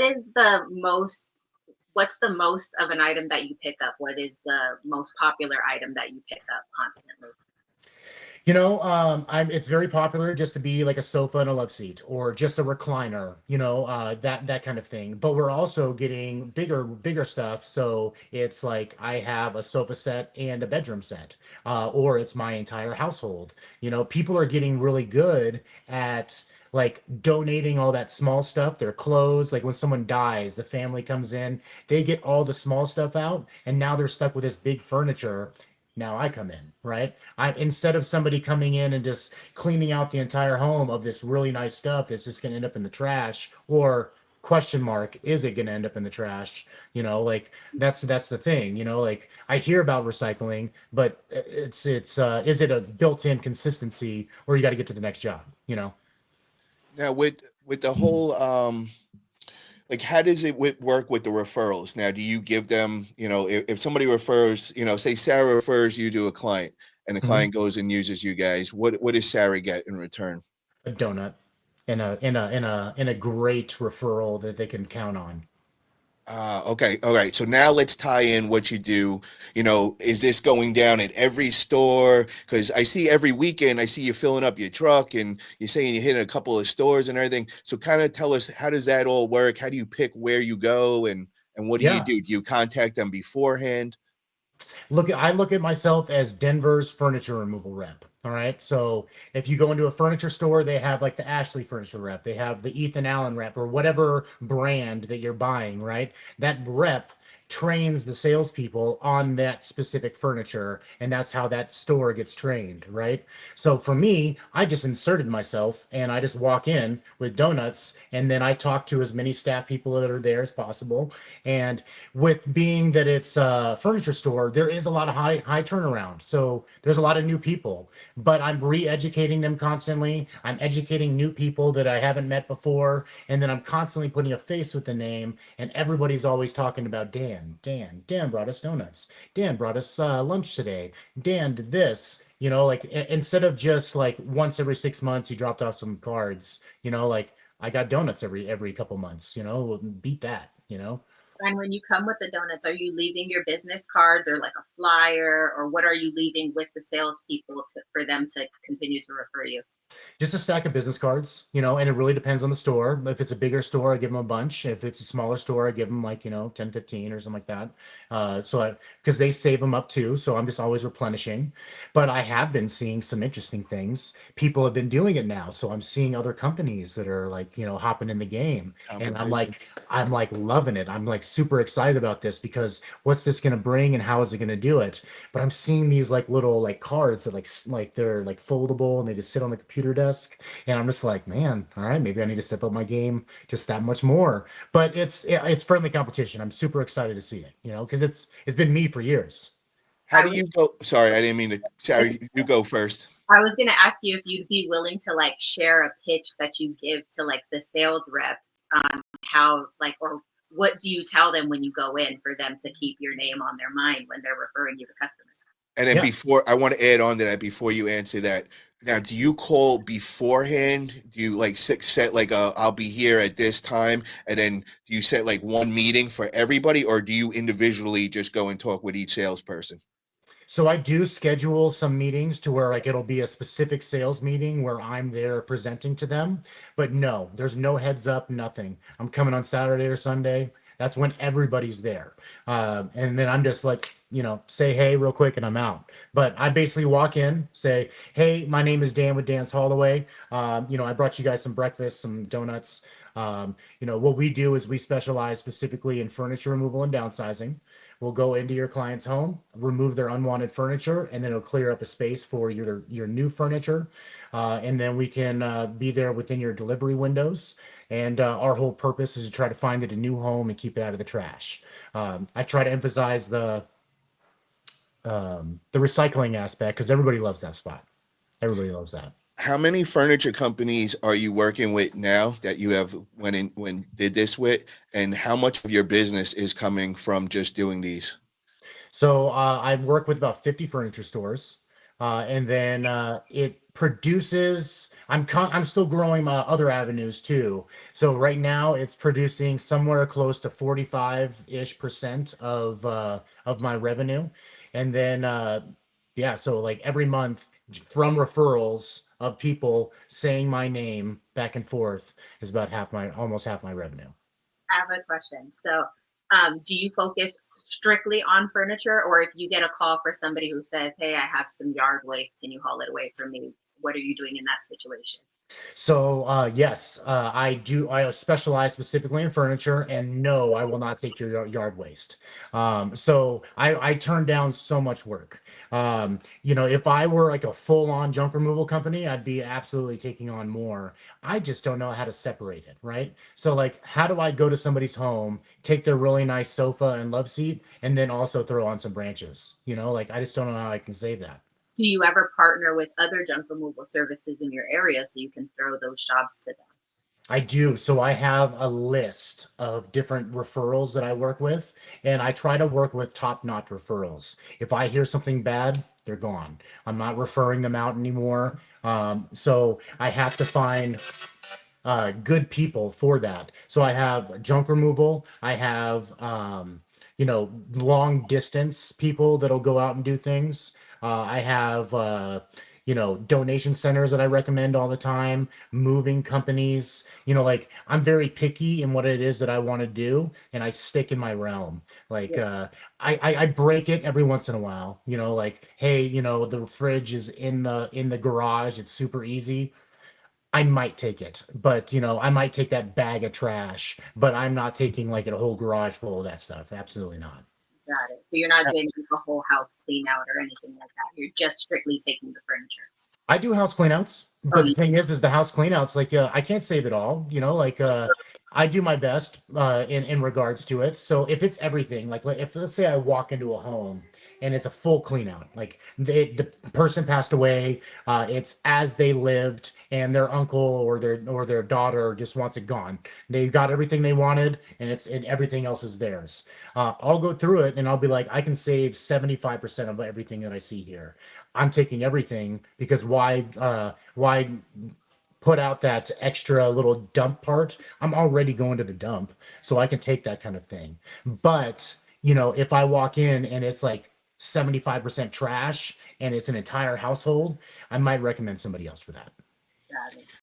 is the most what's the most of an item that you pick up? What is the most popular item that you pick up constantly? It's very popular just to be like a sofa and a love seat or just a recliner, that kind of thing. But we're also getting bigger stuff. So it's like I have a sofa set and a bedroom set, or it's my entire household. People are getting really good at like donating all that small stuff, their clothes. Like when someone dies, the family comes in, they get all the small stuff out, and now they're stuck with this big furniture. Now I come in, right? I instead of somebody coming in and just cleaning out the entire home of this really nice stuff that's just going to end up in the trash, or question mark, is it going to end up in the trash? Like that's the thing. Like I hear about recycling, but it's is it a built-in consistency, or you got to get to the next job? Now with the whole like how does it work with the referrals? Now, do you give them, if somebody refers, say Sarah refers you to a client and the Mhm. client goes and uses you guys, what does Sarah get in return? A donut and a great referral that they can count on. Okay. All right. So now let's tie in what you do. Is this going down at every store? Because I see every weekend, I see you filling up your truck and you're saying you're hitting a couple of stores and everything. So kind of tell us, how does that all work? How do you pick where you go and what do you Yeah. do? Do you contact them beforehand? I look at myself as Denver's furniture removal rep. All right. So if you go into a furniture store, they have like the Ashley furniture rep, they have the Ethan Allen rep, or whatever brand that you're buying, right? That rep trains the salespeople on that specific furniture, and that's how that store gets trained, right? So for me, I just inserted myself and I just walk in with donuts, and then I talk to as many staff people that are there as possible. And with being that it's a furniture store, there is a lot of high turnaround. So there's a lot of new people, but I'm re-educating them constantly. I'm educating new people that I haven't met before, and then I'm constantly putting a face with the name. And everybody's always talking about Dan. Dan brought us donuts. Dan brought us lunch today. Dan did this. Like instead of just like once every 6 months, you dropped off some cards. Like I got donuts every couple months. Beat that. And when you come with the donuts, are you leaving your business cards or like a flyer, or what are you leaving with the salespeople for them to continue to refer you? Just a stack of business cards, and it really depends on the store. If it's a bigger store, I give them a bunch. If it's a smaller store, I give them like, 10, 15 or something like that. Because they save them up too. So I'm just always replenishing. But I have been seeing some interesting things. People have been doing it now. So I'm seeing other companies that are like, hopping in the game. And Competition. I'm like loving it. I'm like super excited about this because what's this going to bring and how is it going to do it? But I'm seeing these like little like cards that like they're like foldable and they just sit on the computer desk, and I'm just like, man, all right, maybe I need to step up my game just that much more. But it's friendly competition. I'm super excited to see it, because it's been me for years. How I do was you go? Sorry, I didn't mean to. Sorry, you go first. I was gonna ask you if you'd be willing to like share a pitch that you give to like the sales reps on how like, or what do you tell them when you go in for them to keep your name on their mind when they're referring you to customers? And then Yeah. before, I want to add on to that before you answer that. Now, do you call beforehand? Do you like set like I'll be here at this time, and then do you set like one meeting for everybody, or do you individually just go and talk with each salesperson? So I do schedule some meetings to where like it'll be a specific sales meeting where I'm there presenting to them. But no, there's no heads up, nothing. I'm coming on Saturday or Sunday. That's when everybody's there. And then I'm just like, say hey real quick and I'm out. But I basically walk in, say, hey, my name is Dan with Dan's Holloway. I brought you guys some breakfast, some donuts. What we do is we specialize specifically in furniture removal and downsizing. We'll go into your client's home, remove their unwanted furniture, and then it'll clear up a space for your new furniture. And then we can be there within your delivery windows. And our whole purpose is to try to find it a new home and keep it out of the trash. I try to emphasize the recycling aspect because everybody loves that spot. Everybody loves that. How many furniture companies are you working with now that you have when did this with, and how much of your business is coming from just doing these? So I work with about 50 furniture stores, and then it produces. I'm still growing my other avenues too. So right now it's producing somewhere close to 45-ish% of my revenue. And then yeah, so like every month from referrals of people saying my name back and forth is about almost half my revenue. I have a question. So, do you focus strictly on furniture, or if you get a call for somebody who says, "Hey, I have some yard waste. Can you haul it away for me?" What are you doing in that situation? So yes, I do. I specialize specifically in furniture, and no, I will not take your yard waste. So I turn down so much work. If I were like a full-on junk removal company, I'd be absolutely taking on more. I just don't know how to separate it, right? So like, how do I go to somebody's home, take their really nice sofa and love seat, and then also throw on some branches? Like I just don't know how I can save that. Do you ever partner with other junk removal services in your area so you can throw those jobs to them? I do. So I have a list of different referrals that I work with, and I try to work with top-notch referrals. If I hear something bad, they're gone. I'm not referring them out anymore. So I have to find good people for that. So I have junk removal. I have long distance people that'll go out and do things. I have donation centers that I recommend all the time, moving companies. Like I'm very picky in what it is that I want to do, and I stick in my realm. Like Yeah. I break it every once in a while. Like, hey, the fridge is in the garage. It's super easy. I might take it, but I might take that bag of trash, but I'm not taking like a whole garage full of that stuff. Absolutely not. Got it. So you're not doing like a whole house clean out or anything like that. You're just strictly taking the furniture. I do house cleanouts, Oh, but the thing is the house cleanouts, like I can't save it all. Like I do my best in regards to it. So if it's everything, like if let's say I walk into a home and it's a full cleanout, like the person passed away, it's as they lived, and their uncle or their daughter just wants it gone. They got everything they wanted, and everything else is theirs. I'll go through it and I'll be like, I can save 75% of everything that I see here. I'm taking everything because why put out that extra little dump part? I'm already going to the dump, so I can take that kind of thing. But, if I walk in and it's like 75% trash and it's an entire household, I might recommend somebody else for that. got it.